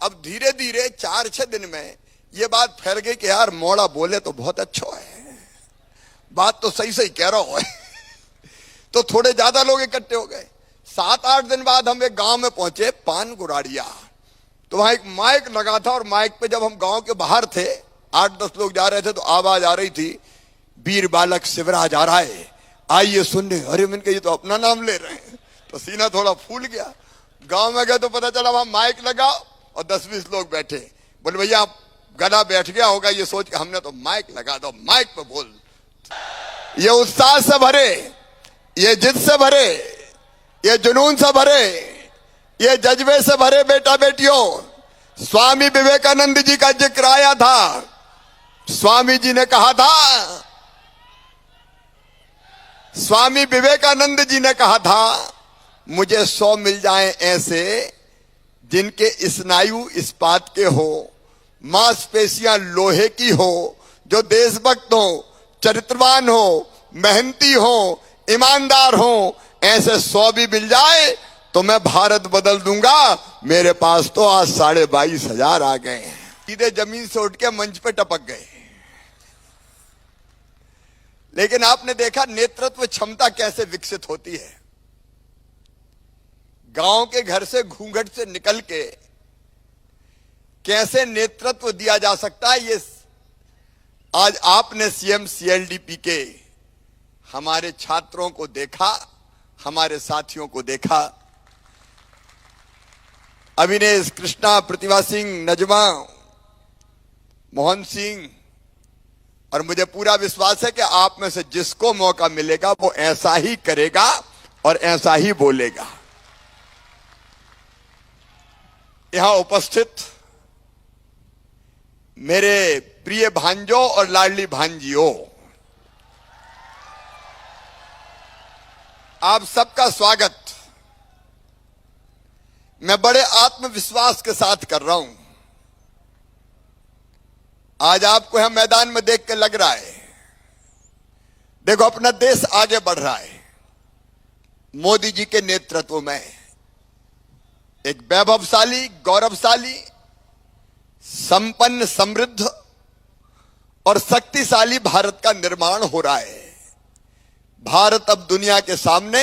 अब धीरे धीरे 4-6 दिन में ये बात फैल गई कि यार मोड़ा बोले तो बहुत अच्छा है, बात तो सही सही कह रहा है। तो थोड़े ज्यादा लोग इकट्ठे हो गए। 7-8 दिन बाद हम एक गांव में पहुंचे, पान गुराड़िया। तो वहां एक माइक लगा था और माइक पे जब हम गांव के बाहर थे, 8-10 लोग जा रहे थे, तो आवाज आ रही थी, वीर बालक शिवराज आ रहा है, आइए सुनने। अरे मैंने कहा ये तो अपना नाम ले रहे हैं, तो सीना थोड़ा फूल गया। गांव में गए तो पता चला वहां माइक लगा और 10-20 लोग बैठे। बोले भैया गला बैठ गया होगा, ये सोच के हमने तो माइक लगा दो, माइक पे बोल। ये उत्साह से भरे, ये जिद से भरे, ये जुनून से भरे, ये जज्बे से भरे बेटा बेटियों, स्वामी विवेकानंद जी का जिक्र आया था। स्वामी जी ने कहा था, स्वामी विवेकानंद जी ने कहा था, मुझे 100 मिल जाएं ऐसे जिनके स्नायु इस्पात के हो, मांसपेशियां लोहे की हो, जो देशभक्त हो, चरित्रवान हो, मेहनती हो, ईमानदार हो, ऐसे 100 भी मिल जाए तो मैं भारत बदल दूंगा। मेरे पास तो आज 22,500 आ गए हैं। सीधे जमीन से उठ के मंच पे टपक गए। लेकिन आपने देखा नेतृत्व क्षमता कैसे विकसित होती है। गांव के घर से घूंघट से निकल के कैसे नेतृत्व दिया जा सकता है, ये आज आपने सीएम सीएलडीपी के हमारे छात्रों को देखा, हमारे साथियों को देखा। अविनेश, कृष्णा, प्रतिभा सिंह, नजमा, मोहन सिंह, और मुझे पूरा विश्वास है कि आप में से जिसको मौका मिलेगा वो ऐसा ही करेगा और ऐसा ही बोलेगा। यहां उपस्थित मेरे प्रिय भांजों और लाडली भांजियों, आप सबका स्वागत मैं बड़े आत्मविश्वास के साथ कर रहा हूं। आज आपको यहां मैदान में देख के लग रहा है, देखो अपना देश आगे बढ़ रहा है। मोदी जी के नेतृत्व में एक वैभवशाली, गौरवशाली, संपन्न, समृद्ध और शक्तिशाली भारत का निर्माण हो रहा है। भारत अब दुनिया के सामने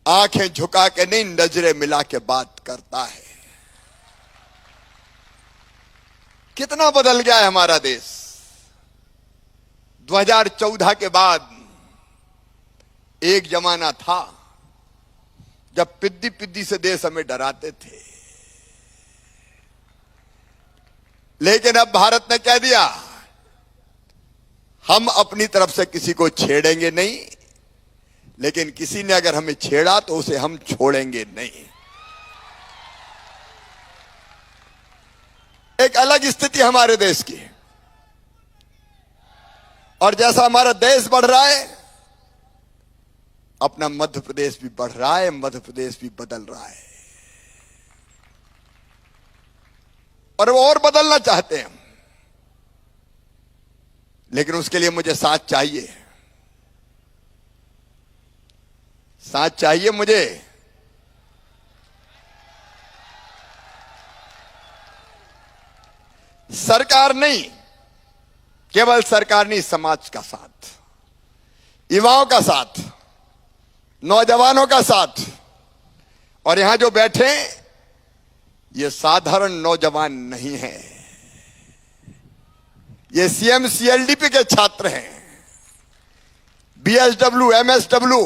आंखें झुका के नहीं, नजरें मिला के बात करता है। कितना बदल गया है हमारा देश। 2014 के बाद एक जमाना था जब पिद्दी पिद्दी से देश हमें डराते थे, लेकिन अब भारत ने कह दिया, हम अपनी तरफ से किसी को छेड़ेंगे नहीं, लेकिन किसी ने अगर हमें छेड़ा तो उसे हम छोड़ेंगे नहीं। एक अलग स्थिति हमारे देश की। और जैसा हमारा देश बढ़ रहा है, अपना मध्य प्रदेश भी बढ़ रहा है, मध्य प्रदेश भी बदल रहा है। और वो और बदलना चाहते हैं, लेकिन उसके लिए मुझे साथ चाहिए, साथ चाहिए मुझे। सरकार नहीं, केवल सरकार नहीं, समाज का साथ, युवाओं का साथ, नौजवानों का साथ। और यहां जो बैठे ये साधारण नौजवान नहीं है, ये सीएम सीएलडीपी के छात्र हैं, बीएसडब्ल्यू, एमएसडब्ल्यू।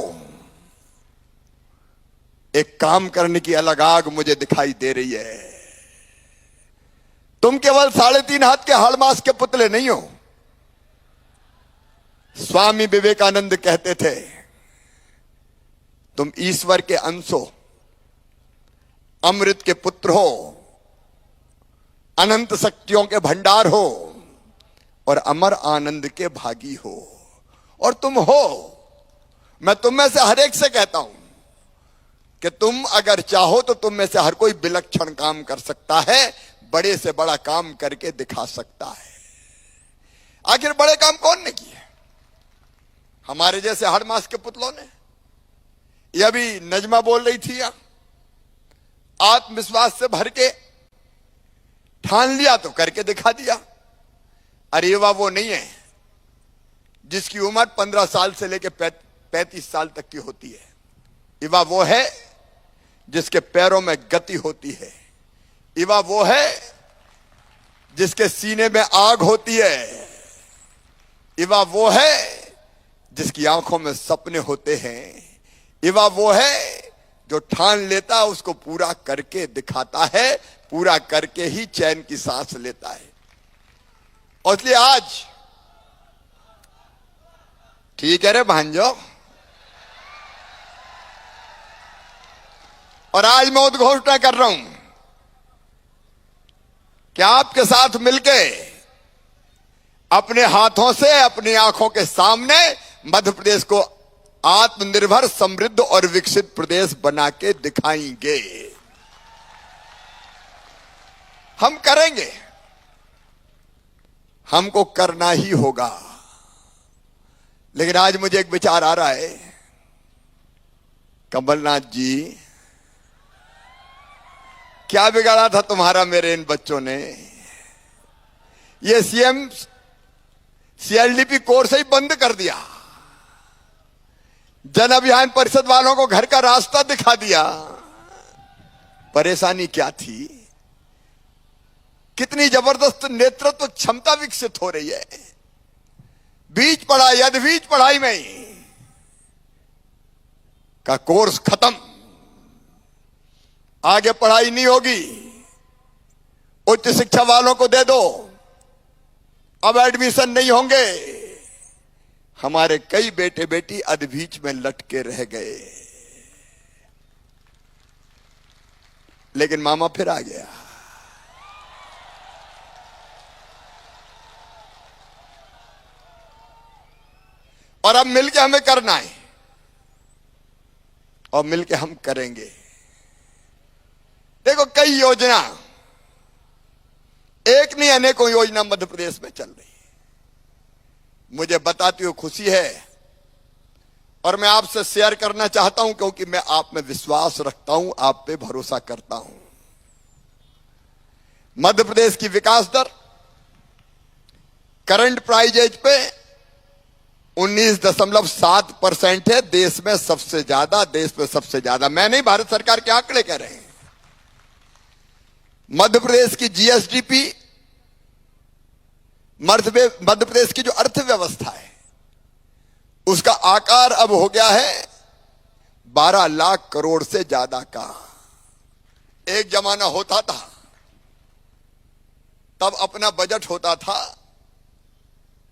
एक काम करने की अलग आग मुझे दिखाई दे रही है। तुम केवल 3.5 हाथ के हाड़मास के पुतले नहीं हो। स्वामी विवेकानंद कहते थे, तुम ईश्वर के अंश हो, अमृत के पुत्र हो, अनंत शक्तियों के भंडार हो और अमर आनंद के भागी हो। और तुम हो। मैं तुम में से हर एक से कहता हूं कि तुम अगर चाहो तो तुम में से हर कोई विलक्षण काम कर सकता है, बड़े से बड़ा काम करके दिखा सकता है। आखिर बड़े काम कौन ने किए? हमारे जैसे हड़मास के पुतलों ने। ये अभी नजमा बोल रही थी, आत्मविश्वास से भर के ठान लिया तो करके दिखा दिया। अरे युवा वो नहीं है जिसकी उम्र 15 साल से लेकर 35 साल तक की होती है। युवा वो है जिसके पैरों में गति होती है। युवा वो है जिसके सीने में आग होती है। युवा वो है जिसकी आंखों में सपने होते हैं। युवा वो है जो ठान लेता है उसको पूरा करके दिखाता है, पूरा करके ही चैन की सांस लेता है। और इसलिए आज ठीक है रे भांजो, और आज मैं उद्घोषणा कर रहा हूं कि आपके साथ मिलके अपने हाथों से अपनी आंखों के सामने मध्य प्रदेश को आत्मनिर्भर, समृद्ध और विकसित प्रदेश बना के दिखाएंगे। हम करेंगे, हमको करना ही होगा। लेकिन आज मुझे एक विचार आ रहा है, कमलनाथ जी क्या बिगाड़ा था तुम्हारा मेरे इन बच्चों ने? ये सीएम सीएलडीपी कोर्स ही बंद कर दिया, जन अभियान परिषद वालों को घर का रास्ता दिखा दिया। परेशानी क्या थी? कितनी जबरदस्त नेतृत्व क्षमता विकसित हो रही है। बीच पढ़ाई, अधबीज पढ़ाई में ही का कोर्स खत्म, आगे पढ़ाई नहीं होगी, उच्च शिक्षा वालों को दे दो, अब एडमिशन नहीं होंगे। हमारे कई बेटे बेटी अधबीच में लटके रह गए। लेकिन मामा फिर आ गया। और अब मिलके हमें करना है, और मिलके हम करेंगे। देखो, कई योजना, एक नहीं अनेकों योजना मध्य प्रदेश में चल रही है। मुझे बताती हुई खुशी है और मैं आपसे शेयर करना चाहता हूं, क्योंकि मैं आप में विश्वास रखता हूं, आप पे भरोसा करता हूं। मध्य प्रदेश की विकास दर करंट प्राइजेज पे 19.7% है। देश में सबसे ज्यादा, मैं नहीं, भारत सरकार के आंकड़े कह रहे हैं। मध्य प्रदेश की जीएसडीपी, मध्य प्रदेश की जो अर्थव्यवस्था है, उसका आकार अब हो गया है 12 लाख करोड़ से ज्यादा का। एक जमाना होता था, तब अपना बजट होता था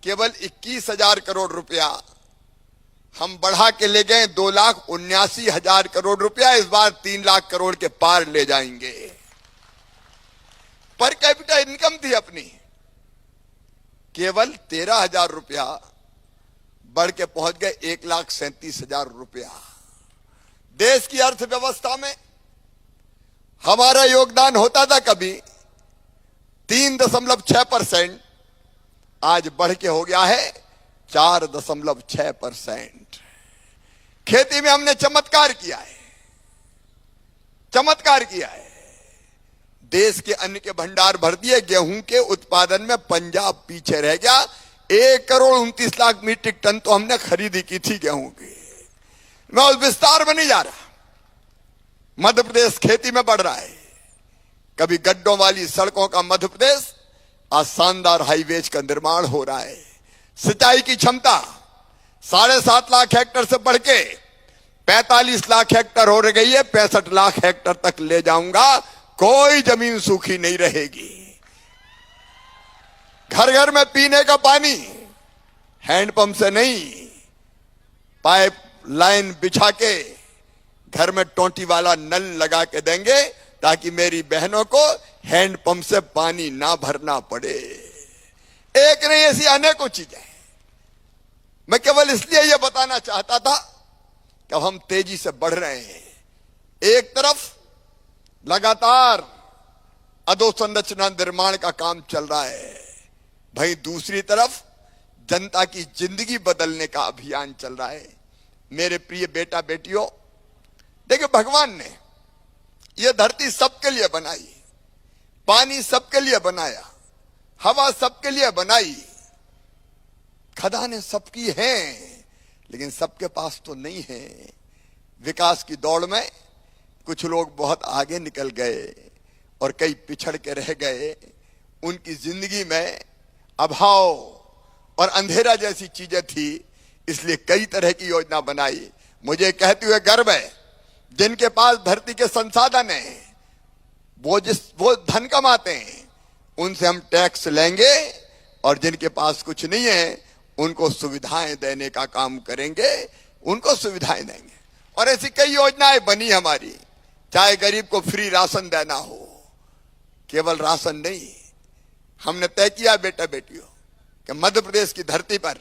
केवल 21,000 करोड़ रुपया। हम बढ़ा के ले गए 2,79,000 करोड़ रुपया। इस बार 3 लाख करोड़ के पार ले जाएंगे। पर कैपिटा इनकम थी अपनी केवल 13,000 रुपया, बढ़ के पहुंच गए 1,37,000 रुपया। देश की अर्थव्यवस्था में हमारा योगदान होता था कभी 3.6%, आज बढ़ के हो गया है 4.6%। खेती में हमने चमत्कार किया है। देश के अन्न के भंडार भर दिए। गेहूं के उत्पादन में पंजाब पीछे रह गया। 1,29,00,000 मीट्रिक टन तो हमने खरीदी की थी गेहूं की। मैं उस विस्तार में नहीं जा रहा। मध्य प्रदेश खेती में बढ़ रहा है। कभी गड्ढों वाली सड़कों का मध्य प्रदेश, आज शानदार हाईवेज का निर्माण हो रहा है। सिंचाई की क्षमता 7.5 लाख हेक्टेयर से बढ़ के 45 लाख हेक्टेयर हो गई है। 65 लाख हेक्टेयर तक ले जाऊंगा, कोई जमीन सूखी नहीं रहेगी। घर घर में पीने का पानी हैंडपंप से नहीं, पाइप लाइन बिछा के घर में टोंटी वाला नल लगा के देंगे, ताकि मेरी बहनों को हैंडपंप से पानी ना भरना पड़े। एक नहीं, ऐसी अनेकों चीजें। मैं केवल इसलिए यह बताना चाहता था कि हम तेजी से बढ़ रहे हैं। एक तरफ लगातार अधोसंरचना निर्माण का काम चल रहा है, भाई दूसरी तरफ जनता की जिंदगी बदलने का अभियान चल रहा है। मेरे प्रिय बेटा बेटियों, देखिए, भगवान ने यह धरती सबके लिए बनाई। पानी सबके लिए बनाया, हवा सबके लिए बनाई, खदानें सबकी हैं, लेकिन सबके पास तो नहीं है। विकास की दौड़ में कुछ लोग बहुत आगे निकल गए और कई पिछड़ के रह गए। उनकी जिंदगी में अभाव और अंधेरा जैसी चीजें थी, इसलिए कई तरह की योजना बनाई। मुझे कहते हुए गर्व है, जिनके पास धरती के संसाधन हैं, वो धन कमाते हैं, उनसे हम टैक्स लेंगे, और जिनके पास कुछ नहीं है उनको सुविधाएं देने का काम करेंगे, उनको सुविधाएं देंगे। और ऐसी कई योजनाएं बनी हमारी, चाहे गरीब को फ्री राशन देना हो। केवल राशन नहीं, हमने तय किया बेटा बेटियों कि मध्य प्रदेश की धरती पर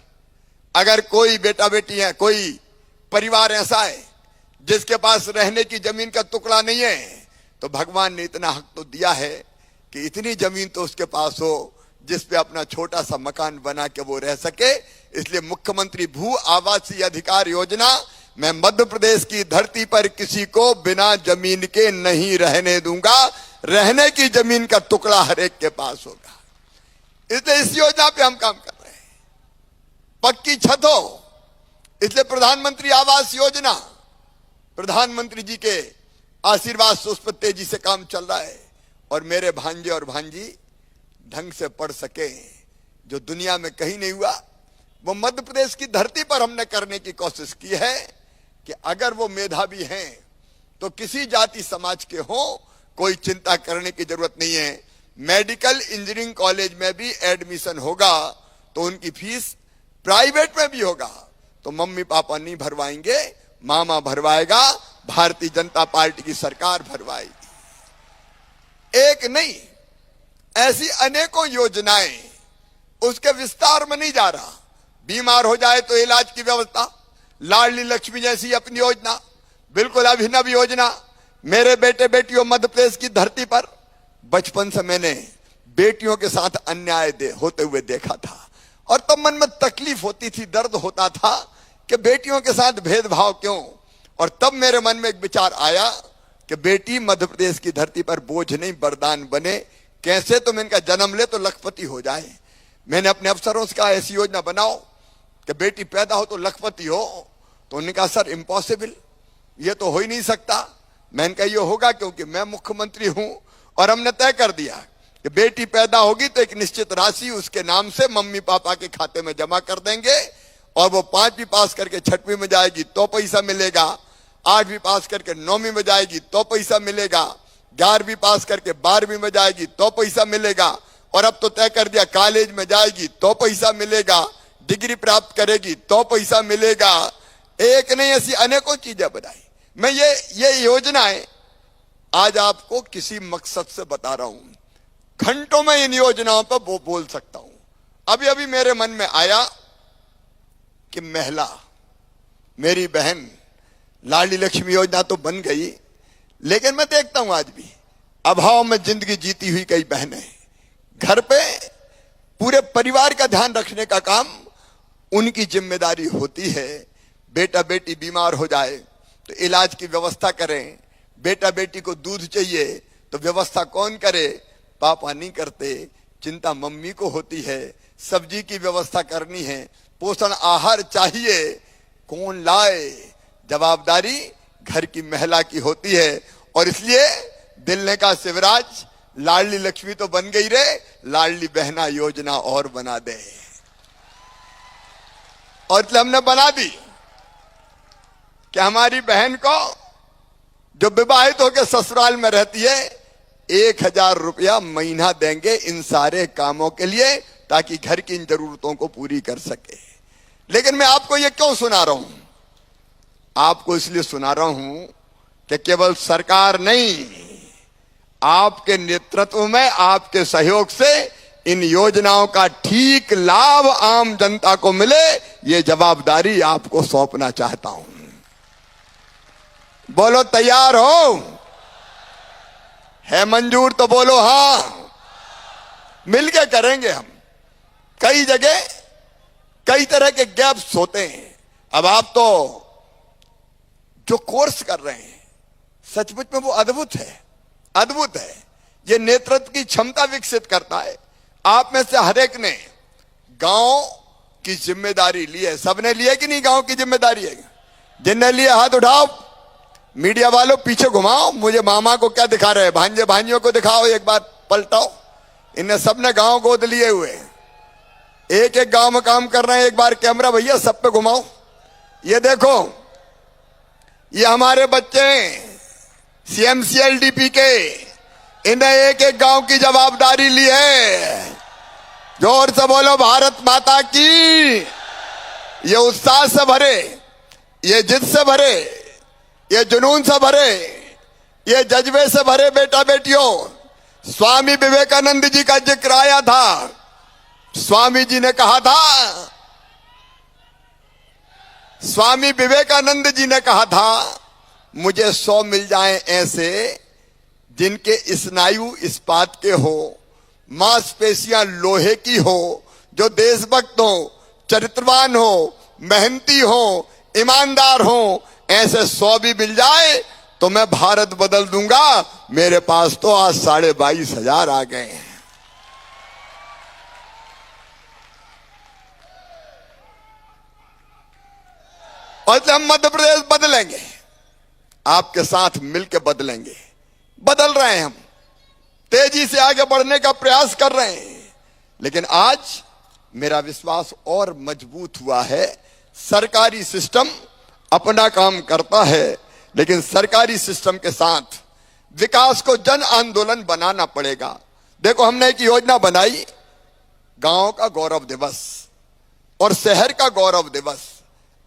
अगर कोई बेटा बेटी है, कोई परिवार ऐसा है जिसके पास रहने की जमीन का टुकड़ा नहीं है, तो भगवान ने इतना हक तो दिया है कि इतनी जमीन तो उसके पास हो जिस पे अपना छोटा सा मकान बना के वो रह सके। इसलिए मुख्यमंत्री भू आवासीय अधिकार योजना मैं मध्य प्रदेश की धरती पर किसी को बिना जमीन के नहीं रहने दूंगा। रहने की जमीन का टुकड़ा हर एक के पास होगा। इसलिए इस योजना पे हम काम कर रहे हैं। पक्की छत हो, इसलिए प्रधानमंत्री आवास योजना, प्रधानमंत्री जी के आशीर्वाद से उस पर तेजी से काम चल रहा है। और मेरे भांजे और भांजी ढंग से पढ़ सके, जो दुनिया में कहीं नहीं हुआ, वो मध्य प्रदेश की धरती पर हमने करने की कोशिश की है कि अगर वो मेधावी हैं तो किसी जाति समाज के हो, कोई चिंता करने की जरूरत नहीं है। मेडिकल इंजीनियरिंग कॉलेज में भी एडमिशन होगा तो उनकी फीस प्राइवेट में भी होगा तो मम्मी पापा नहीं भरवाएंगे, मामा भरवाएगा, भारतीय जनता पार्टी की सरकार भरवाएगी। एक नहीं, ऐसी अनेकों योजनाएं, उसके विस्तार में नहीं जा रहा। बीमार हो जाए तो इलाज की व्यवस्था, लाडली लक्ष्मी जैसी अपनी योजना, बिल्कुल अभिनव योजना। मेरे बेटे बेटियों, मध्य प्रदेश की धरती पर बचपन से मैंने बेटियों के साथ अन्याय होते हुए देखा था, और तब मन में तकलीफ होती थी, दर्द होता था कि बेटियों के साथ भेदभाव क्यों। और तब मेरे मन में एक विचार आया कि बेटी मध्य प्रदेश की धरती पर बोझ नहीं, वरदान बने। कैसे? तो मैंने कहा जन्म ले तो लखपति हो जाए। मैंने अपने अफसरों से कहा ऐसी योजना बनाओ कि बेटी पैदा हो तो लखपति हो। तो उन्होंने कहा सर इम्पॉसिबल, ये तो हो ही नहीं सकता। मैंने कहा ये होगा क्योंकि मैं मुख्यमंत्री हूं और हमने तय कर दिया कि बेटी पैदा होगी तो एक निश्चित राशि उसके नाम से मम्मी पापा के खाते में जमा कर देंगे, और वो 5वीं पास करके 6वीं में जाएगी तो पैसा मिलेगा, 8वीं पास करके 9वीं में जाएगी तो पैसा मिलेगा, 11वीं पास करके 12वीं में जाएगी तो पैसा मिलेगा, और अब तो तय कर दिया कॉलेज में जाएगी तो पैसा मिलेगा, डिग्री प्राप्त करेगी तो पैसा मिलेगा। एक नहीं, ऐसी अनेकों चीजें बनाई। मैं ये योजनाएं आज आपको किसी मकसद से बता रहा हूं। घंटों में इन योजनाओं पर वो बोल सकता हूं। अभी अभी मेरे मन में आया कि महिला, मेरी बहन, लाडली लक्ष्मी योजना तो बन गई, लेकिन मैं देखता हूं आज भी अभाव में जिंदगी जीती हुई कई बहनें, घर पे पूरे परिवार का ध्यान रखने का काम उनकी जिम्मेदारी होती है। बेटा बेटी बीमार हो जाए तो इलाज की व्यवस्था करें, बेटा बेटी को दूध चाहिए तो व्यवस्था कौन करे? पापा नहीं करते, चिंता मम्मी को होती है। सब्जी की व्यवस्था करनी है, पोषण आहार चाहिए, कौन लाए? जवाबदारी घर की महिला की होती है। और इसलिए दिल ने कहा शिवराज, लाडली लक्ष्मी तो बन गई रे, लाडली बहना योजना और बना दे। और इसलिए हमने बना दी कि हमारी बहन को जो विवाहित होकर ससुराल में रहती है 1000 रुपया महीना देंगे इन सारे कामों के लिए, ताकि घर की इन जरूरतों को पूरी कर सके। लेकिन मैं आपको ये क्यों सुना रहा हूं? आपको इसलिए सुना रहा हूं कि केवल सरकार नहीं, आपके नेतृत्व में, आपके सहयोग से इन योजनाओं का ठीक लाभ आम जनता को मिले, ये जवाबदारी आपको सौंपना चाहता हूं। बोलो तैयार हो? है मंजूर तो बोलो हां। मिलके करेंगे हम। कई जगह कई तरह के गैप्स होते हैं। अब आप तो जो कोर्स कर रहे हैं सचमुच में वो अद्भुत है, अद्भुत है। ये नेतृत्व की क्षमता विकसित करता है। आप में से हर एक ने गांव की जिम्मेदारी ली है। सबने ली है कि नहीं? गांव की जिम्मेदारी है। जिनने लिए हाथ उठाओ। मीडिया वालों पीछे घुमाओ, मुझे मामा को क्या दिखा रहे हैं, भांजे भांजियों को दिखाओ, एक बार पलटाओ। इन्हें सबने गांव गोद लिए हुए, एक एक गांव में काम कर रहे हैं। एक बार कैमरा भैया सब पे घुमाओ। ये देखो, ये हमारे बच्चे हैं CMCLDP के, इन्हें एक एक गांव की जवाबदारी ली है। जोर से बोलो भारत माता की। ये उत्साह से भरे, ये जिद से भरे, ये जुनून से भरे, ये जज्बे से भरे बेटा बेटियों। स्वामी विवेकानंद जी का जिक्र आया था। स्वामी जी ने कहा था, स्वामी विवेकानंद जी ने कहा था, मुझे 100 मिल जाएं ऐसे जिनके स्नायु इस्पात के हो, मांसपेशियां लोहे की हो, जो देशभक्त हो, चरित्रवान हो, मेहनती हो, ईमानदार हो। ऐसे 100 भी मिल जाए तो मैं भारत बदल दूंगा। मेरे पास तो आज 22,500 आ गए हैं। और हम मध्य प्रदेश बदलेंगे, आपके साथ मिलकर बदलेंगे। बदल रहे हैं हम, तेजी से आगे बढ़ने का प्रयास कर रहे हैं। लेकिन आज मेरा विश्वास और मजबूत हुआ है। सरकारी सिस्टम अपना काम करता है, लेकिन सरकारी सिस्टम के साथ विकास को जन आंदोलन बनाना पड़ेगा। देखो, हमने एक योजना बनाई, गांव का गौरव दिवस और शहर का गौरव दिवस।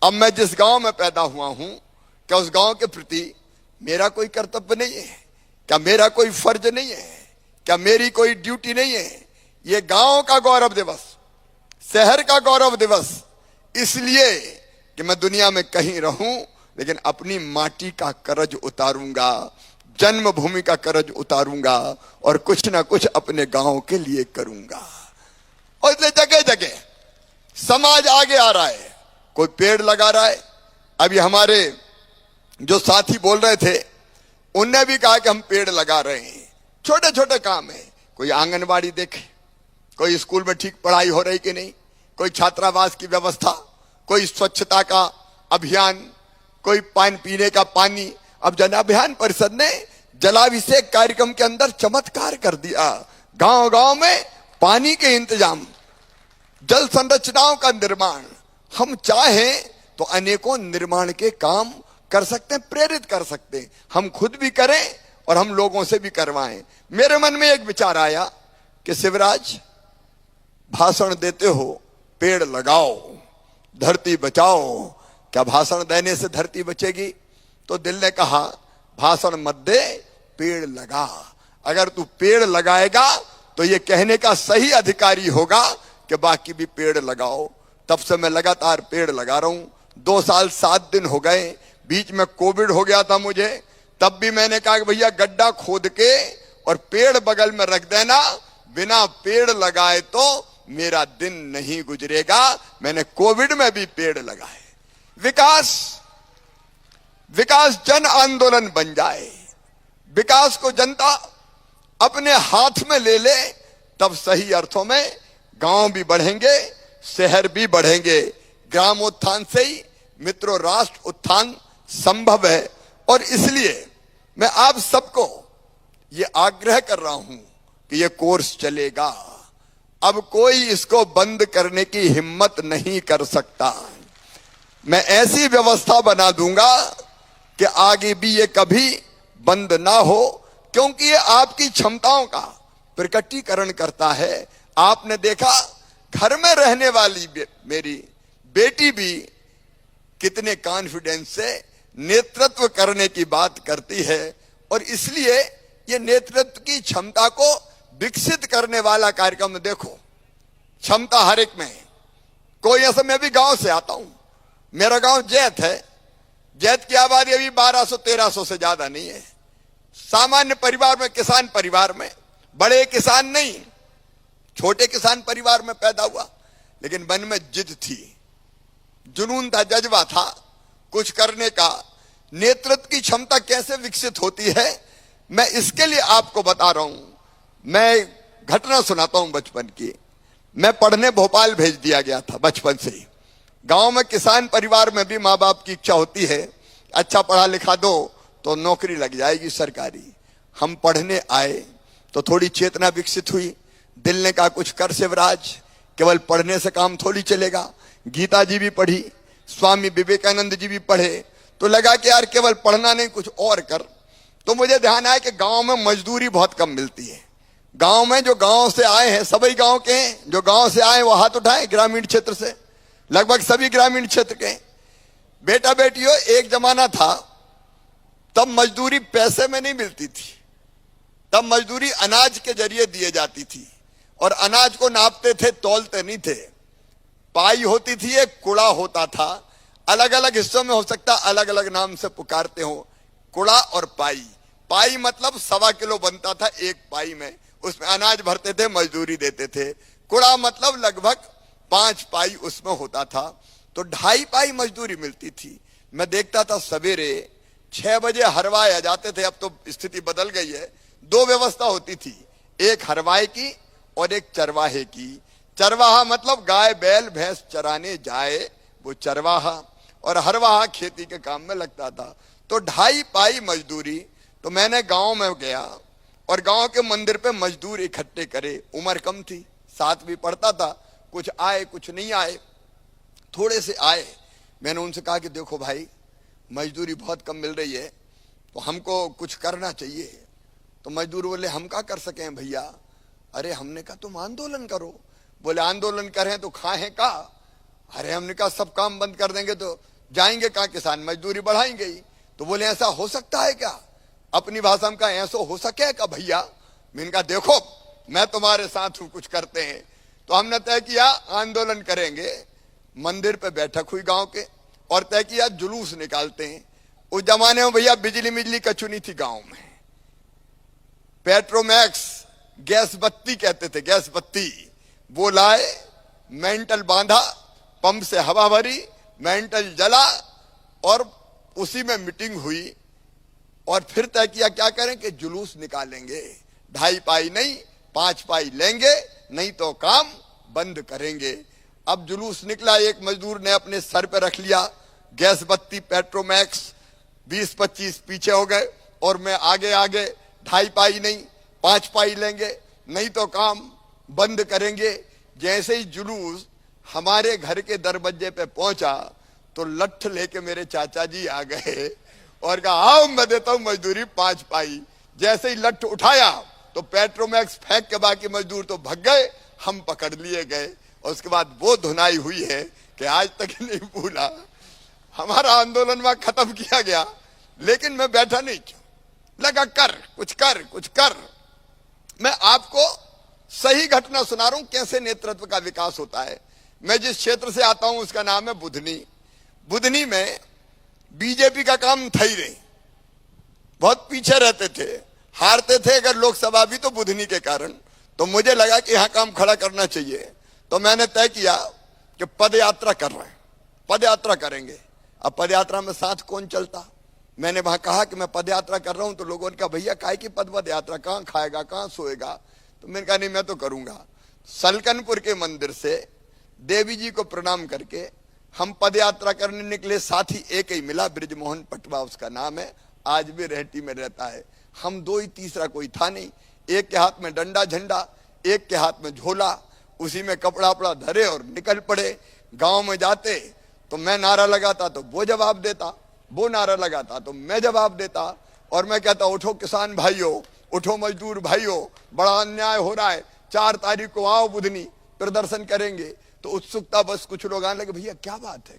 अब मैं जिस गांव में पैदा हुआ हूं, क्या उस गांव के प्रति मेरा कोई कर्तव्य नहीं है? क्या मेरा कोई फर्ज नहीं है? क्या मेरी कोई ड्यूटी नहीं है? ये गांव का गौरव दिवस, शहर का गौरव दिवस, इसलिए कि मैं दुनिया में कहीं रहूं, लेकिन अपनी माटी का कर्ज उतारूंगा, जन्मभूमि का कर्ज उतारूंगा और कुछ ना कुछ अपने गांव के लिए करूंगा। और इसलिए जगह जगह समाज आगे आ रहा है, कोई पेड़ लगा रहा है। अभी हमारे जो साथी बोल रहे थे, उनने भी कहा कि हम पेड़ लगा रहे हैं। छोटे छोटे काम है, कोई आंगनबाड़ी देखे, कोई स्कूल में ठीक पढ़ाई हो रही कि नहीं, कोई छात्रावास की व्यवस्था, कोई स्वच्छता का अभियान, कोई पानी पीने का पानी। अब जन अभियान परिषद ने जलाभिषेक कार्यक्रम के अंदर चमत्कार कर दिया। गांव गांव में पानी के इंतजाम, जल संरचनाओं का निर्माण। हम चाहें तो अनेकों निर्माण के काम कर सकते हैं, प्रेरित कर सकते हैं। हम खुद भी करें और हम लोगों से भी करवाएं। मेरे मन में एक विचार आया कि शिवराज, भाषण देते हो, पेड़ लगाओ, धरती बचाओ। क्या भाषण देने से धरती बचेगी? तो दिल ने कहा, भाषण मत दे, पेड़ लगा। अगर तू पेड़ लगाएगा तो ये कहने का सही अधिकारी होगा कि बाकी भी पेड़ लगाओ। तब से मैं लगातार पेड़ लगा रहा हूं। 2 साल 7 दिन हो गए। बीच में कोविड हो गया था मुझे, तब भी मैंने कहा कि भैया गड्ढा खोद के और पेड़ बगल में रख देना, बिना पेड़ लगाए तो मेरा दिन नहीं गुजरेगा। मैंने कोविड में भी पेड़ लगाए। विकास जन आंदोलन बन जाए, विकास को जनता अपने हाथ में ले ले, तब सही अर्थों में गांव भी बढ़ेंगे, शहर भी बढ़ेंगे। ग्रामोत्थान से ही मित्रों राष्ट्र उत्थान संभव है। और इसलिए मैं आप सबको ये आग्रह कर रहा हूं कि ये कोर्स चलेगा। अब कोई इसको बंद करने की हिम्मत नहीं कर सकता। मैं ऐसी व्यवस्था बना दूंगा कि आगे भी ये कभी बंद ना हो, क्योंकि ये आपकी क्षमताओं का प्रकटीकरण करता है। आपने देखा, घर में रहने वाली मेरी बेटी भी कितने कॉन्फिडेंस से नेतृत्व करने की बात करती है। और इसलिए ये नेतृत्व की क्षमता को विकसित करने वाला कार्यक्रम देखो, क्षमता हर एक में है। कोई ऐसा, मैं भी गांव से आता हूं, मेरा गांव जैत है। जैत की आबादी अभी 1200-1300 से ज्यादा नहीं है। सामान्य परिवार में, किसान परिवार में, बड़े किसान नहीं, छोटे किसान परिवार में पैदा हुआ। लेकिन मन में जिद थी, जुनून था, जज्बा था कुछ करने का। नेतृत्व की क्षमता कैसे विकसित होती है, मैं इसके लिए आपको बता रहा हूं। मैं घटना सुनाता हूं बचपन की। मैं पढ़ने भोपाल भेज दिया गया था बचपन से ही। गांव में किसान परिवार में भी माँ बाप की इच्छा होती है अच्छा पढ़ा लिखा दो तो नौकरी लग जाएगी सरकारी। हम पढ़ने आए तो थोड़ी चेतना विकसित हुई। दिल ने कहा कुछ कर शिवराज, केवल पढ़ने से काम थोड़ी चलेगा। गीता जी भी पढ़ी, स्वामी विवेकानंद जी भी पढ़े, तो लगा कि यार केवल पढ़ना नहीं कुछ और कर। तो मुझे ध्यान आया कि गांव में मजदूरी बहुत कम मिलती है। गांव में जो गांव से आए हैं, सभी गांव के हैं, जो गांव से आए वो हाथ उठाए ग्रामीण क्षेत्र से, लगभग सभी ग्रामीण क्षेत्र के। बेटा बेटियों, एक जमाना था तब मजदूरी पैसे में नहीं मिलती थी, तब मजदूरी अनाज के जरिए दिए जाती थी और अनाज को नापते थे, तौलते नहीं थे। पाई होती थी, एक कुड़ा होता था। अलग अलग हिस्सों में हो सकता अलग अलग नाम से पुकारते हो, कुड़ा और पाई। पाई मतलब 1.25 किलो बनता था एक पाई में, उसमें अनाज भरते थे, मजदूरी देते थे। कुड़ा मतलब लगभग 5 पाई उसमें होता था, तो 2.5 पाई मजदूरी मिलती थी। मैं देखता था सवेरे 6 बजे हरवाए आ जाते थे। अब तो स्थिति बदल गई है। 2 व्यवस्था होती थी, एक हरवाए की और एक चरवाहे की। चरवाहा मतलब गाय बैल भैंस चराने जाए वो चरवाहा, और हरवाहा खेती के काम में लगता था। तो 2.5 पाई मजदूरी। तो मैंने गांव में गया और गांव के मंदिर पे मजदूर इकट्ठे करे। उम्र कम थी, 7वीं पढ़ता था। कुछ आए कुछ नहीं आए, थोड़े से आए। मैंने उनसे कहा कि देखो भाई, मजदूरी बहुत कम मिल रही है तो हमको कुछ करना चाहिए। तो मजदूर बोले हम क्या कर सके हैं भैया। अरे हमने कहा तुम आंदोलन करो। बोले आंदोलन करें तो खाएं का। अरे हमने कहा सब काम बंद कर देंगे तो जाएंगे कहाँ किसान, मजदूरी बढ़ाएंगे ही। तो बोले ऐसा हो सकता है क्या, अपनी भाषा में कहा ऐसा हो सके क्या भैया। मैंने कहा देखो मैं तुम्हारे साथ हूं, कुछ करते हैं। तो हमने तय किया आंदोलन करेंगे। मंदिर पे बैठक हुई गांव के और तय किया जुलूस निकालते हैं। उस जमाने में भैया बिजली कछु नहीं थी गांव में। पेट्रोमैक्स गैस बत्ती कहते थे, गैस बत्ती वो लाए, मेंटल बांधा, पंप से हवा भरी, मेंटल जला और उसी में मीटिंग हुई। और फिर तय किया क्या करें कि जुलूस निकालेंगे। 2.5 पाई नहीं 5 पाई लेंगे, नहीं तो काम बंद करेंगे। अब जुलूस निकला। एक मजदूर ने अपने सर पे रख लिया गैस बत्ती पेट्रोमैक्स, 20-25 पीछे हो गए और मैं आगे आगे। 2.5 पाई नहीं 5 पाई लेंगे, नहीं तो काम बंद करेंगे। जैसे ही जुलूस हमारे घर के दरवाजे पे पहुंचा तो लठ लेके मेरे चाचा जी आ गए और कहा आओ मैं देता हूं मजदूरी 5 पाई। जैसे ही लठ उठाया तो पेट्रोमैक्स फेंक के बाकी मजदूर तो भग गए, हम पकड़ लिए गए। और उसके बाद वो धुनाई हुई है कि आज तक नहीं भूला। हमारा आंदोलन वहां खत्म किया गया, लेकिन मैं बैठा नहीं, क्यों लगा कर कुछ कर कुछ कर। मैं आपको सही घटना सुना रहा हूं कैसे नेतृत्व का विकास होता है। मैं जिस क्षेत्र से आता हूं उसका नाम है बुधनी। बुधनी में बीजेपी का काम था ही नहीं, बहुत पीछे रहते थे, हारते थे अगर लोकसभा भी तो बुधनी के कारण। तो मुझे लगा कि यहां काम खड़ा करना चाहिए। तो मैंने तय किया कि पद यात्रा कर रहे हैं, पद यात्रा करेंगे। अब पद यात्रा में साथ कौन चलता। मैंने वहां कहा कि मैं पद यात्रा कर रहा हूं तो लोगों ने कहा भैया काहे की पद यात्रा, कहां खाएगा कहां सोएगा। तो मैंने कहा नहीं मैं तो करूंगा। सलकनपुर के मंदिर से देवी जी को प्रणाम करके हम पद यात्रा करने निकले। साथी एक ही मिला, ब्रिजमोहन पटवा उसका नाम है, आज भी रेहटी में रहता है। हम 2 ही, तीसरा कोई था नहीं। एक के हाथ में डंडा झंडा, एक के हाथ में झोला, उसी में कपड़ा वपड़ा धरे और निकल पड़े। गांव में जाते तो मैं नारा लगाता तो वो जवाब देता, वो नारा लगाता तो मैं जवाब देता। और मैं कहता उठो किसान भाइयों, उठो मजदूर भाइयों, बड़ा अन्याय हो रहा है, 4 तारीख को आओ बुधनी, प्रदर्शन करेंगे। तो उत्सुकता बस कुछ लोग आने लगे भैया क्या बात है।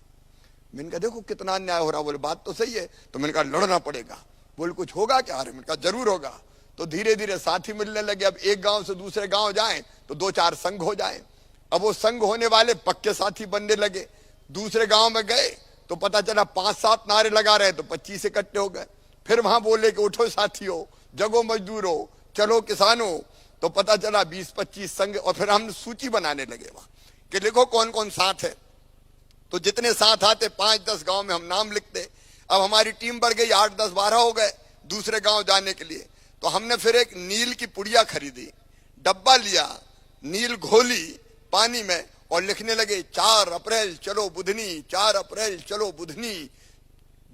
मैंने कहा देखो कितना अन्याय हो रहा। बोले बात तो सही है। तो मैंने कहा लड़ना पड़ेगा। बोले कुछ होगा क्या। अरे मैंने कहा जरूर होगा। तो धीरे धीरे साथी मिलने लगे। अब एक गांव से दूसरे गांव जाएं तो 2-4 संघ हो जाएं। अब वो संघ होने वाले पक्के साथी बनने लगे। दूसरे गांव में गए तो पता चला 5-7 नारे लगा रहे तो 25 इकट्ठे हो गए। फिर वहां बोले कि उठो साथियों, जगो मजदूरों, चलो किसानों। तो पता चला 20-25 संघ। और फिर हम सूची बनाने लगे वहां कि लिखो कौन कौन साथ है। तो जितने साथ आते 5-10 गांव में हम नाम लिखते। अब हमारी टीम बढ़ गई, 8-10-12 हो गए दूसरे गांव जाने के लिए। तो हमने फिर एक नील की पुड़िया खरीदी डब्बा लिया, नील घोली पानी में और लिखने लगे 4 अप्रैल चलो बुधनी, 4 अप्रैल चलो बुधनी।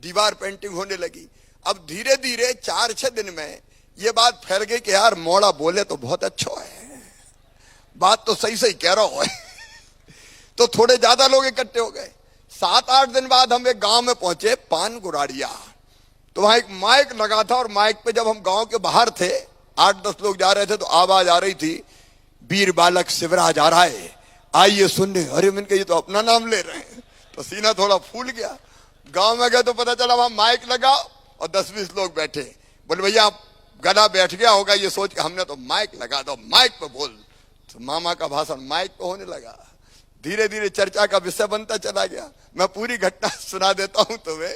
दीवार पेंटिंग होने लगी। अब धीरे धीरे 4-6 दिन में ये बात फैल गई कि यार मोड़ा बोले तो बहुत अच्छा है, बात तो सही सही कह रहा है। तो थोड़े ज्यादा लोग इकट्ठे हो गए। 7-8 दिन बाद हम एक गांव में पहुंचे, पान गुराड़िया। तो वहां एक माइक लगा था और माइक पे जब हम गांव के बाहर थे, 8-10 लोग जा रहे थे, तो आवाज आ रही थी, वीर बालक शिवराज आ रहा है, आइए सुनने। अरे मैंने कहा ये तो अपना नाम ले रहे हैं, तो सीना थोड़ा फूल गया। गांव में गए तो पता चला वहां माइक लगा और 10-20 लोग बैठे। बोले भैया गला बैठ गया होगा, ये सोच के हमने तो माइक लगा दो, माइक पे बोल। तो मामा का भाषण माइक पे होने लगा। धीरे धीरे चर्चा का विषय बनता चला गया। मैं पूरी घटना सुना देता हूं तुम्हें।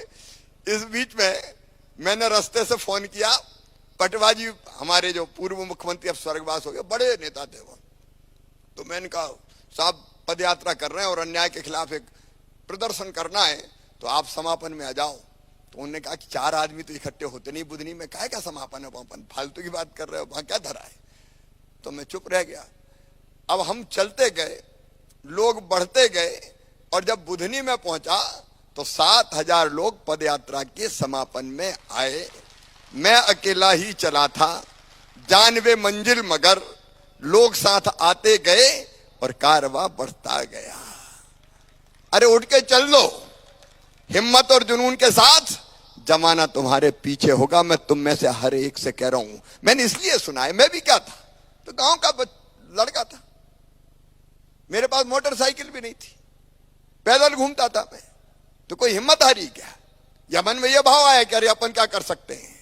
इस बीच में मैंने रास्ते से फोन किया, पटवा जी हमारे जो पूर्व मुख्यमंत्री अब स्वर्गवास हो गए, बड़े नेता थे वो। तो मैंने कहा साहब पद यात्रा कर रहे हैं और अन्याय के खिलाफ एक प्रदर्शन करना है, तो आप समापन में आ जाओ। तो उन्होंने कहा कि 4 आदमी तो इकट्ठे होते नहीं बुधनी में, काहे का समापन है, वहां फालतू की बात कर रहे हो, वहां क्या धरा है। तो मैं चुप रह गया। अब हम चलते गए, लोग बढ़ते गए और जब बुधनी में पहुंचा तो 7,000 लोग पद यात्रा के समापन में आए। मैं अकेला ही चला था, जानवे मंजिल मगर लोग साथ आते गए और कारवां बढ़ता गया। अरे उठ के चल लो, हिम्मत और जुनून के साथ, जमाना तुम्हारे पीछे होगा। मैं तुम में से हर एक से कह रहा हूं। मैंने इसलिए सुना है, मैं भी क्या था, तो गांव का लड़का था, मेरे पास मोटरसाइकिल भी नहीं थी, पैदल घूमता था मैं। तो कोई हिम्मत हारी क्या? या मन में यह भाव आया कि अरे अपन क्या कर सकते हैं?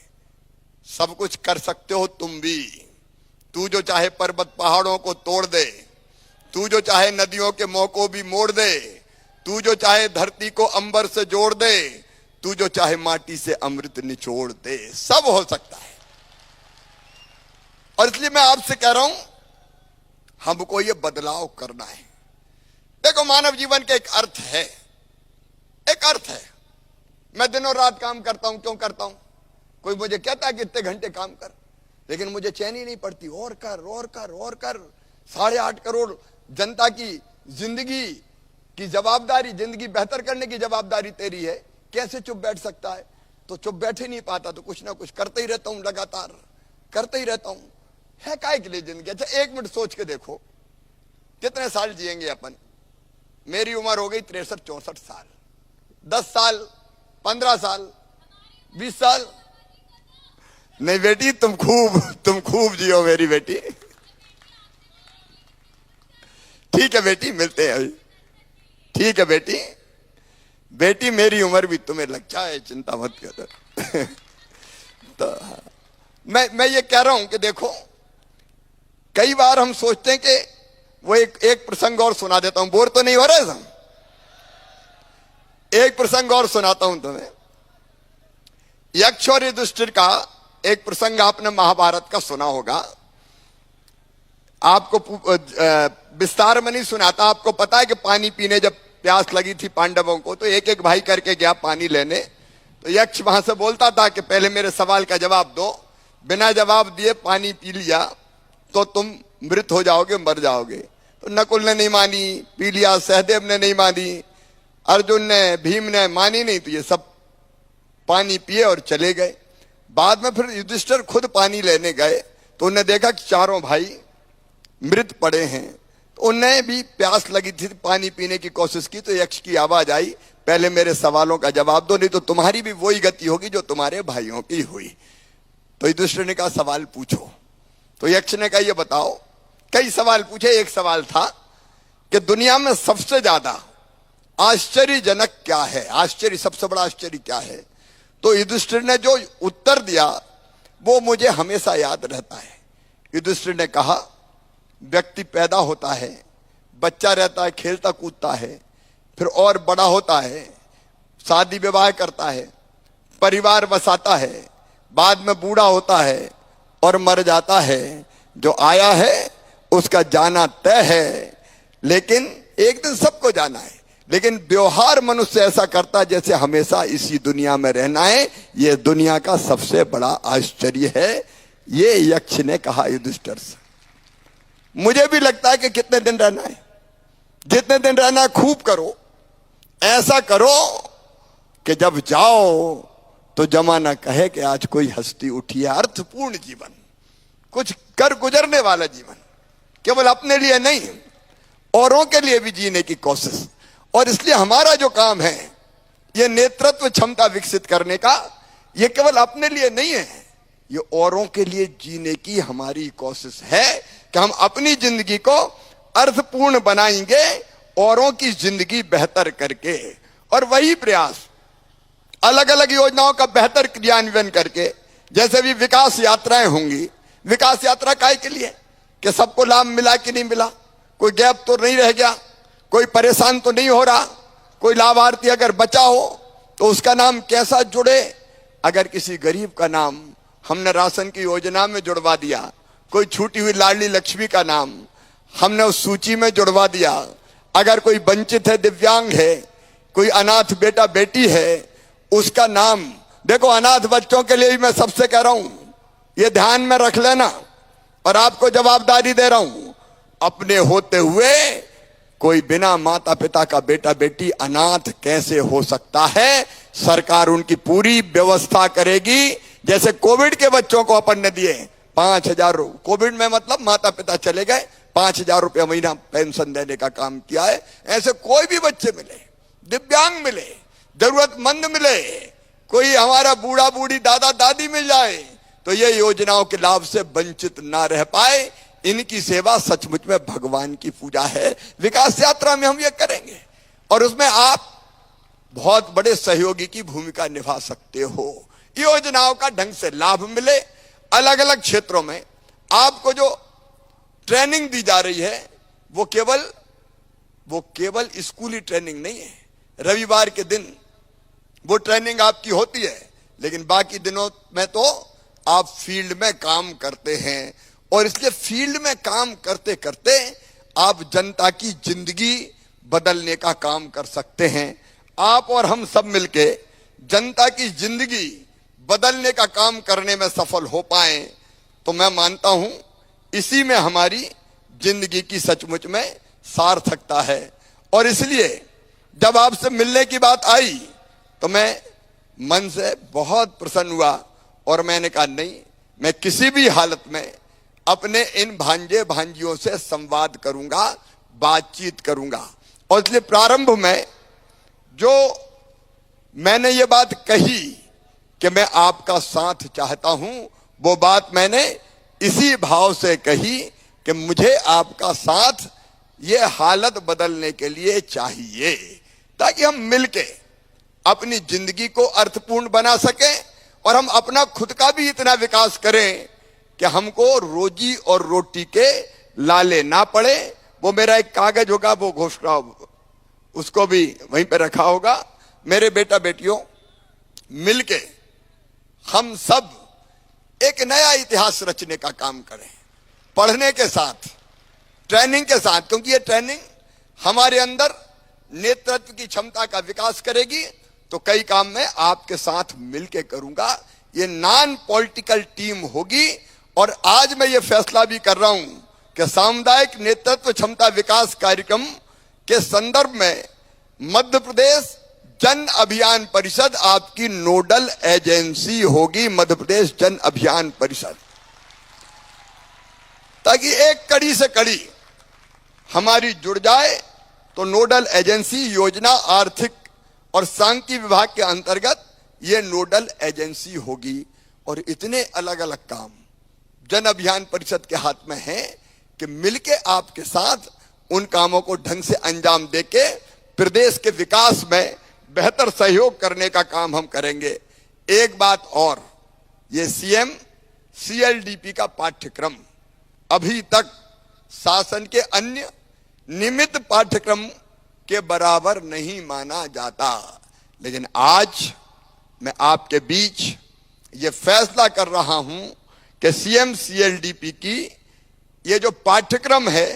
सब कुछ कर सकते हो तुम भी। तू जो चाहे पर्वत पहाड़ों को तोड़ दे, तू जो चाहे नदियों के मुंह को भी मोड़ दे, तू जो चाहे धरती को अंबर से जोड़ दे, तू जो चाहे माटी से अमृत निचोड़ दे, सब हो सकता है। और इसलिए मैं आपसे कह रहा हूं, हमको ये बदलाव करना है। देखो मानव जीवन का एक अर्थ है, एक अर्थ है। मैं दिनों रात काम करता हूं, क्यों करता हूं? कोई मुझे कहता है कि इतने घंटे काम कर, लेकिन मुझे चैन ही नहीं पड़ती। और कर और कर और कर। 8.5 करोड़ जनता की जिंदगी की जवाबदारी, जिंदगी बेहतर करने की जवाबदारी तेरी है। कैसे चुप बैठ सकता है? तो चुप बैठ ही नहीं पाता, तो कुछ ना कुछ करते ही रहता हूं, लगातार करते ही रहता हूं। है काहे के लिए जिंदगी? अच्छा 1 मिनट सोच के देखो, कितने साल जिएंगे अपन? मेरी उम्र हो गई 63-64 साल। 10 साल, 15 साल, 20 साल? नहीं बेटी, तुम खूब जियो मेरी बेटी। ठीक है बेटी, मिलते हैं अभी। ठीक है बेटी, बेटी मेरी उम्र भी तुम्हें लग जाए, चिंता मत करो। तो मैं ये कह रहा हूं कि देखो, कई बार हम सोचते हैं कि वो एक प्रसंग और सुना देता हूं। बोर तो नहीं हो रहे हम? एक प्रसंग और सुनाता हूं तुम्हें। यक्ष और युधिष्ठिर का एक प्रसंग आपने महाभारत का सुना होगा। आपको विस्तार में नहीं सुनाता। आपको पता है कि पानी पीने जब प्यास लगी थी पांडवों को, तो एक एक भाई करके गया पानी लेने। तो यक्ष वहां से बोलता था कि पहले मेरे सवाल का जवाब दो, बिना जवाब दिए पानी पी लिया तो तुम मृत हो जाओगे, मर जाओगे। तो नकुल ने नहीं मानी, पी लिया। सहदेव ने नहीं मानी, अर्जुन ने, भीम ने मानी नहीं। तो ये सब पानी पिए और चले गए। बाद में फिर युधिष्ठिर खुद पानी लेने गए, तो उन्हें देखा कि चारों भाई मृत पड़े हैं। तो उन्हें भी प्यास लगी थी, पानी पीने की कोशिश की। तो यक्ष की आवाज आई, पहले मेरे सवालों का जवाब दो, नहीं तो तुम्हारी भी वही गति होगी जो तुम्हारे भाइयों की हुई। तो युधिष्ठिर ने कहा सवाल पूछो। तो यक्ष ने कहा ये बताओ। कई सवाल पूछे। एक सवाल था कि दुनिया में सबसे ज्यादा आश्चर्यजनक क्या है, आश्चर्य, सबसे बड़ा आश्चर्य क्या है? तो युधिष्ठिर ने जो उत्तर दिया वो मुझे हमेशा याद रहता है। युधिष्ठिर ने कहा व्यक्ति पैदा होता है, बच्चा रहता है, खेलता कूदता है, फिर और बड़ा होता है, शादी विवाह करता है, परिवार बसाता है, बाद में बूढ़ा होता है और मर जाता है। जो आया है उसका जाना तय है, लेकिन एक दिन सबको जाना है। लेकिन व्यवहार मनुष्य ऐसा करता जैसे हमेशा इसी दुनिया में रहना है। यह दुनिया का सबसे बड़ा आश्चर्य है। ये यक्ष ने कहा युधिष्ठिर से। मुझे भी लगता है कि कितने दिन रहना है, जितने दिन रहना है खूब करो, ऐसा करो कि जब जाओ तो जमाना कहे कि आज कोई हस्ती उठी है। अर्थपूर्ण जीवन, कुछ कर गुजरने वाला जीवन, केवल अपने लिए नहीं, औरों के लिए भी जीने की कोशिश। और इसलिए हमारा जो काम है ये नेतृत्व क्षमता विकसित करने का, ये केवल अपने लिए नहीं है, ये औरों के लिए जीने की हमारी कोशिश है कि हम अपनी जिंदगी को अर्थपूर्ण बनाएंगे औरों की जिंदगी बेहतर करके। और वही प्रयास अलग अलग योजनाओं का बेहतर क्रियान्वयन करके, जैसे भी विकास यात्राएं होंगी, विकास यात्रा काहे के लिए कि सबको लाभ मिला कि नहीं मिला, कोई गैप तो नहीं रह गया, कोई परेशान तो नहीं हो रहा, कोई लाभार्थी अगर बचा हो तो उसका नाम कैसा जुड़े। अगर किसी गरीब का नाम हमने राशन की योजना में जुड़वा दिया, कोई छूटी हुई लाडली लक्ष्मी का नाम हमने उस सूची में जुड़वा दिया, अगर कोई वंचित है, दिव्यांग है, कोई अनाथ बेटा बेटी है, उसका नाम, देखो अनाथ बच्चों के लिए भी मैं सबसे कह रहा हूं, ये ध्यान में रख लेना और आपको जवाबदारी दे रहा हूं, अपने होते हुए कोई बिना माता पिता का बेटा बेटी अनाथ कैसे हो सकता है। सरकार उनकी पूरी व्यवस्था करेगी। जैसे कोविड के बच्चों को अपन ने दिए 5,000, कोविड में मतलब माता पिता चले गए, 5,000 रुपया महीना पेंशन देने का काम किया है। ऐसे कोई भी बच्चे मिले, दिव्यांग मिले, जरूरतमंद मिले, कोई हमारा बूढ़ा बूढ़ी दादा दादी मिल जाए तो ये योजनाओं के लाभ से वंचित ना रह पाए। इनकी सेवा सचमुच में भगवान की पूजा है। विकास यात्रा में हम ये करेंगे और उसमें आप बहुत बड़े सहयोगी की भूमिका निभा सकते हो। योजनाओं का ढंग से लाभ मिले। अलग अलग क्षेत्रों में आपको जो ट्रेनिंग दी जा रही है वो केवल स्कूली ट्रेनिंग नहीं है। रविवार के दिन वो ट्रेनिंग आपकी होती है, लेकिन बाकी दिनों में तो आप फील्ड में काम करते हैं और इसलिए फील्ड में काम करते करते आप जनता की जिंदगी बदलने का काम कर सकते हैं। आप और हम सब मिलके जनता की जिंदगी बदलने का काम करने में सफल हो पाए तो मैं मानता हूं इसी में हमारी जिंदगी की सचमुच में सार्थकता है। और इसलिए जब आपसे मिलने की बात आई तो मैं मन से बहुत प्रसन्न हुआ और मैंने कहा नहीं, मैं किसी भी हालत में अपने इन भांजे भांजियों से संवाद करूंगा, बातचीत करूंगा। और इसलिए प्रारंभ में जो मैंने ये बात कही कि मैं आपका साथ चाहता हूं, वो बात मैंने इसी भाव से कही कि मुझे आपका साथ ये हालत बदलने के लिए चाहिए, ताकि हम मिलके अपनी जिंदगी को अर्थपूर्ण बना सकें और हम अपना खुद का भी इतना विकास करें कि हमको रोजी और रोटी के लाले ना पड़े। वो मेरा एक कागज होगा, वो घोषणा, उसको भी वहीं पे रखा होगा। मेरे बेटा बेटियों, मिलके हम सब एक नया इतिहास रचने का काम करें, पढ़ने के साथ, ट्रेनिंग के साथ, क्योंकि ये ट्रेनिंग हमारे अंदर नेतृत्व की क्षमता का विकास करेगी। तो कई काम मैं आपके साथ मिलके करूंगा। ये नॉन पॉलिटिकल टीम होगी और आज मैं ये फैसला भी कर रहा हूं कि सामुदायिक नेतृत्व क्षमता विकास कार्यक्रम के संदर्भ में मध्य प्रदेश जन अभियान परिषद आपकी नोडल एजेंसी होगी। मध्य प्रदेश जन अभियान परिषद, ताकि एक कड़ी से कड़ी हमारी जुड़ जाए। तो नोडल एजेंसी योजना, आर्थिक और सांख्यिकी विभाग के अंतर्गत ये नोडल एजेंसी होगी। और इतने अलग अलग काम जन अभियान परिषद के हाथ में है कि मिलके आपके साथ उन कामों को ढंग से अंजाम देके प्रदेश के विकास में बेहतर सहयोग करने का काम हम करेंगे। एक बात और, ये सीएम सीएलडीपी का पाठ्यक्रम अभी तक शासन के अन्य नियमित पाठ्यक्रम के बराबर नहीं माना जाता, लेकिन आज मैं आपके बीच ये फैसला कर रहा हूं कि सीएम सीएलडीपी की ये जो पाठ्यक्रम है,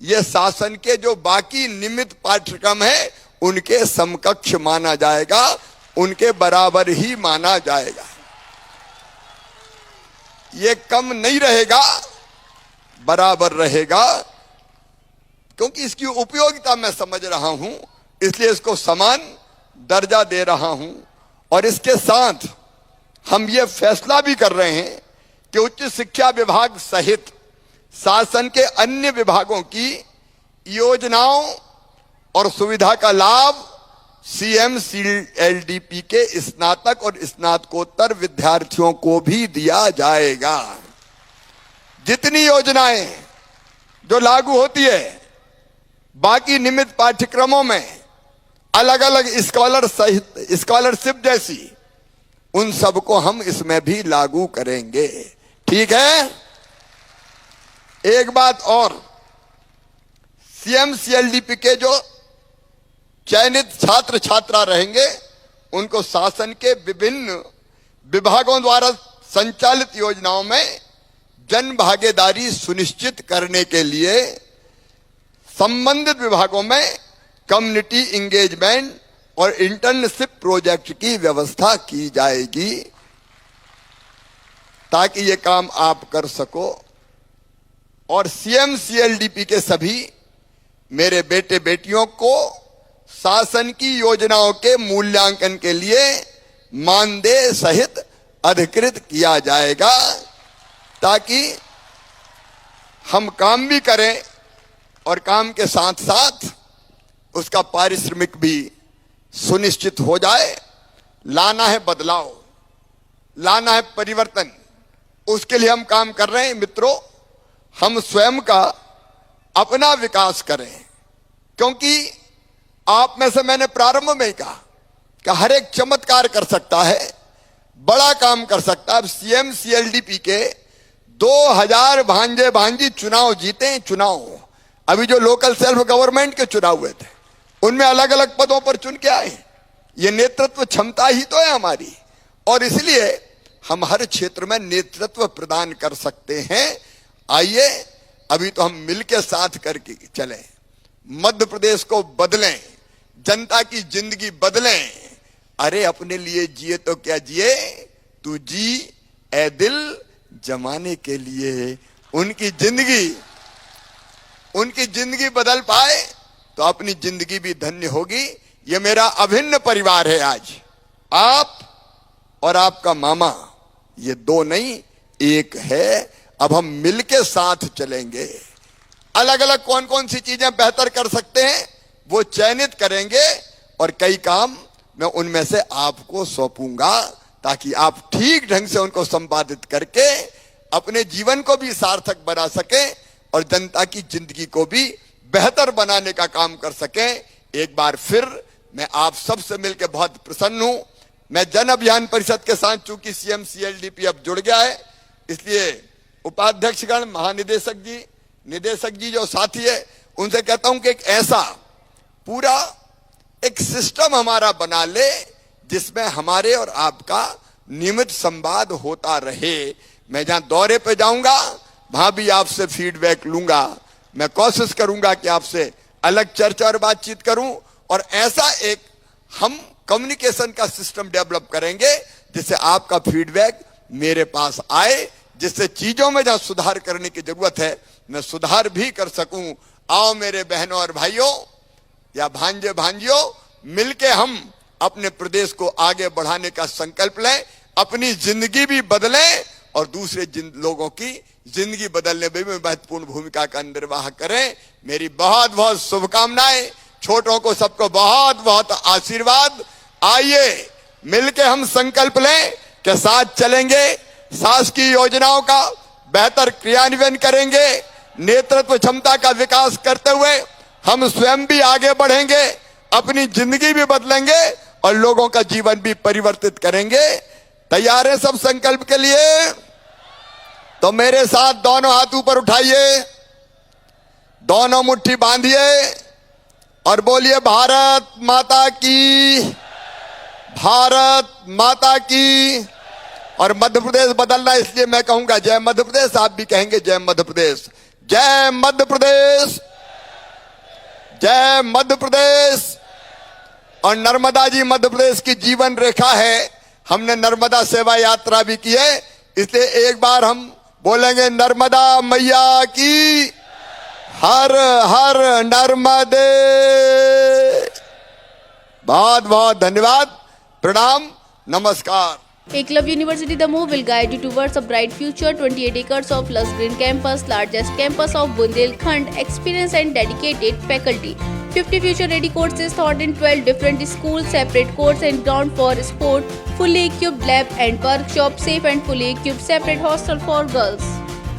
ये शासन के जो बाकी नियमित पाठ्यक्रम है उनके समकक्ष माना जाएगा, उनके बराबर ही माना जाएगा। ये कम नहीं रहेगा बराबर रहेगा, क्योंकि इसकी उपयोगिता मैं समझ रहा हूं, इसलिए इसको समान दर्जा दे रहा हूं। और इसके साथ हम ये फैसला भी कर रहे हैं कि उच्च शिक्षा विभाग सहित शासन के अन्य विभागों की योजनाओं और सुविधा का लाभ CMCLDP के स्नातक और स्नातकोत्तर विद्यार्थियों को भी दिया जाएगा। जितनी योजनाएं जो लागू होती है बाकी नियमित पाठ्यक्रमों में, अलग अलग स्कॉलरशिप जैसी, उन सबको हम इसमें भी लागू करेंगे। ठीक है। एक बात और, CMCLDP के जो चयनित छात्र छात्रा रहेंगे उनको शासन के विभिन्न विभागों द्वारा संचालित योजनाओं में जन भागीदारी सुनिश्चित करने के लिए संबंधित विभागों में कम्युनिटी इंगेजमेंट और इंटर्नशिप प्रोजेक्ट की व्यवस्था की जाएगी, ताकि ये काम आप कर सको। और CMCLDP के सभी मेरे बेटे बेटियों को शासन की योजनाओं के मूल्यांकन के लिए मानदेय सहित अधिकृत किया जाएगा, ताकि हम काम भी करें और काम के साथ साथ उसका पारिश्रमिक भी सुनिश्चित हो जाए। लाना है बदलाव, लाना है परिवर्तन, उसके लिए हम काम कर रहे हैं। मित्रों, हम स्वयं का अपना विकास करें, क्योंकि आप में से मैंने प्रारंभ में ही कहा कि हर एक चमत्कार कर सकता है, बड़ा काम कर सकता है। CMCLDP के 2000 भांजे भांजी चुनाव जीते। चुनाव अभी जो लोकल सेल्फ गवर्नमेंट के चुनाव हुए थे उनमें अलग अलग पदों पर चुन के आए। ये नेतृत्व क्षमता ही तो है हमारी, और इसलिए हम हर क्षेत्र में नेतृत्व प्रदान कर सकते हैं। आइए अभी तो हम मिलकर साथ करके चलें, मध्य प्रदेश को बदलें, जनता की जिंदगी बदलें। अरे अपने लिए जिए तो क्या जिए, तू जी ए दिल जमाने के लिए। उनकी जिंदगी बदल पाए तो अपनी जिंदगी भी धन्य होगी। ये मेरा अभिन्न परिवार है। आज आप और आपका मामा, ये दो नहीं एक है। अब हम मिलके साथ चलेंगे। अलग अलग कौन कौन सी चीजें बेहतर कर सकते हैं वो चयनित करेंगे, और कई काम मैं उनमें से आपको सौंपूंगा, ताकि आप ठीक ढंग से उनको संपादित करके अपने जीवन को भी सार्थक बना सकें और जनता की जिंदगी को भी बेहतर बनाने का काम कर सकें। एक बार फिर मैं आप सबसे मिलकर बहुत प्रसन्न हूं। मैं जन अभियान परिषद के साथ, चूंकि CMCLDP अब जुड़ गया है, इसलिए उपाध्यक्षगण, महानिदेशक जी, निदेशक जी जो साथी है, उनसे कहता हूं कि एक ऐसा पूरा एक सिस्टम हमारा बना ले जिसमें हमारे और आपका नियमित संवाद होता रहे। मैं जहां दौरे पे जाऊंगा वहां भी आपसे फीडबैक लूंगा। मैं कोशिश करूंगा कि आपसे अलग चर्चा और बातचीत करूं, और ऐसा एक हम कम्युनिकेशन का सिस्टम डेवलप करेंगे जिससे आपका फीडबैक मेरे पास आए, जिससे चीजों में जहां सुधार करने की जरूरत है मैं सुधार भी कर सकूं। आओ मेरे बहनों और भाइयों या भांजे भांजियों, मिलके हम अपने प्रदेश को आगे बढ़ाने का संकल्प लें, अपनी जिंदगी भी बदलें और दूसरे लोगों की जिंदगी बदलने में भी महत्वपूर्ण भूमिका का निर्वाह करें। मेरी बहुत बहुत शुभकामनाएं, छोटों को सबको बहुत बहुत आशीर्वाद। आइए मिलके हम संकल्प लें कि साथ चलेंगे, शासकीय योजनाओं का बेहतर क्रियान्वयन करेंगे, नेतृत्व क्षमता का विकास करते हुए हम स्वयं भी आगे बढ़ेंगे, अपनी जिंदगी भी बदलेंगे और लोगों का जीवन भी परिवर्तित करेंगे। तैयार है सब संकल्प के लिए? तो मेरे साथ दोनों हाथ ऊपर उठाइए, दोनों मुट्ठी बांधिए और बोलिए भारत माता की, भारत माता की। और मध्य प्रदेश बदलना, इसलिए मैं कहूंगा जय मध्य प्रदेश, आप भी कहेंगे जय मध्य प्रदेश। जय मध्य प्रदेश, जय मध्य प्रदेश। और नर्मदा जी मध्य प्रदेश की जीवन रेखा है। हमने नर्मदा सेवा यात्रा भी की है, इसलिए एक बार हम बोलेंगे नर्मदा मैया की, हर हर नर्मदे। बहुत बहुत धन्यवाद, प्रणाम, नमस्कार। Eklavya University The Move will guide you towards a bright future. 28 acres of lush green campus, largest campus of Bundelkhand, experienced and dedicated faculty. 50 future-ready courses taught in 12 different schools, separate courts and ground for sport, fully equipped lab and workshop, safe and fully equipped separate hostel for girls.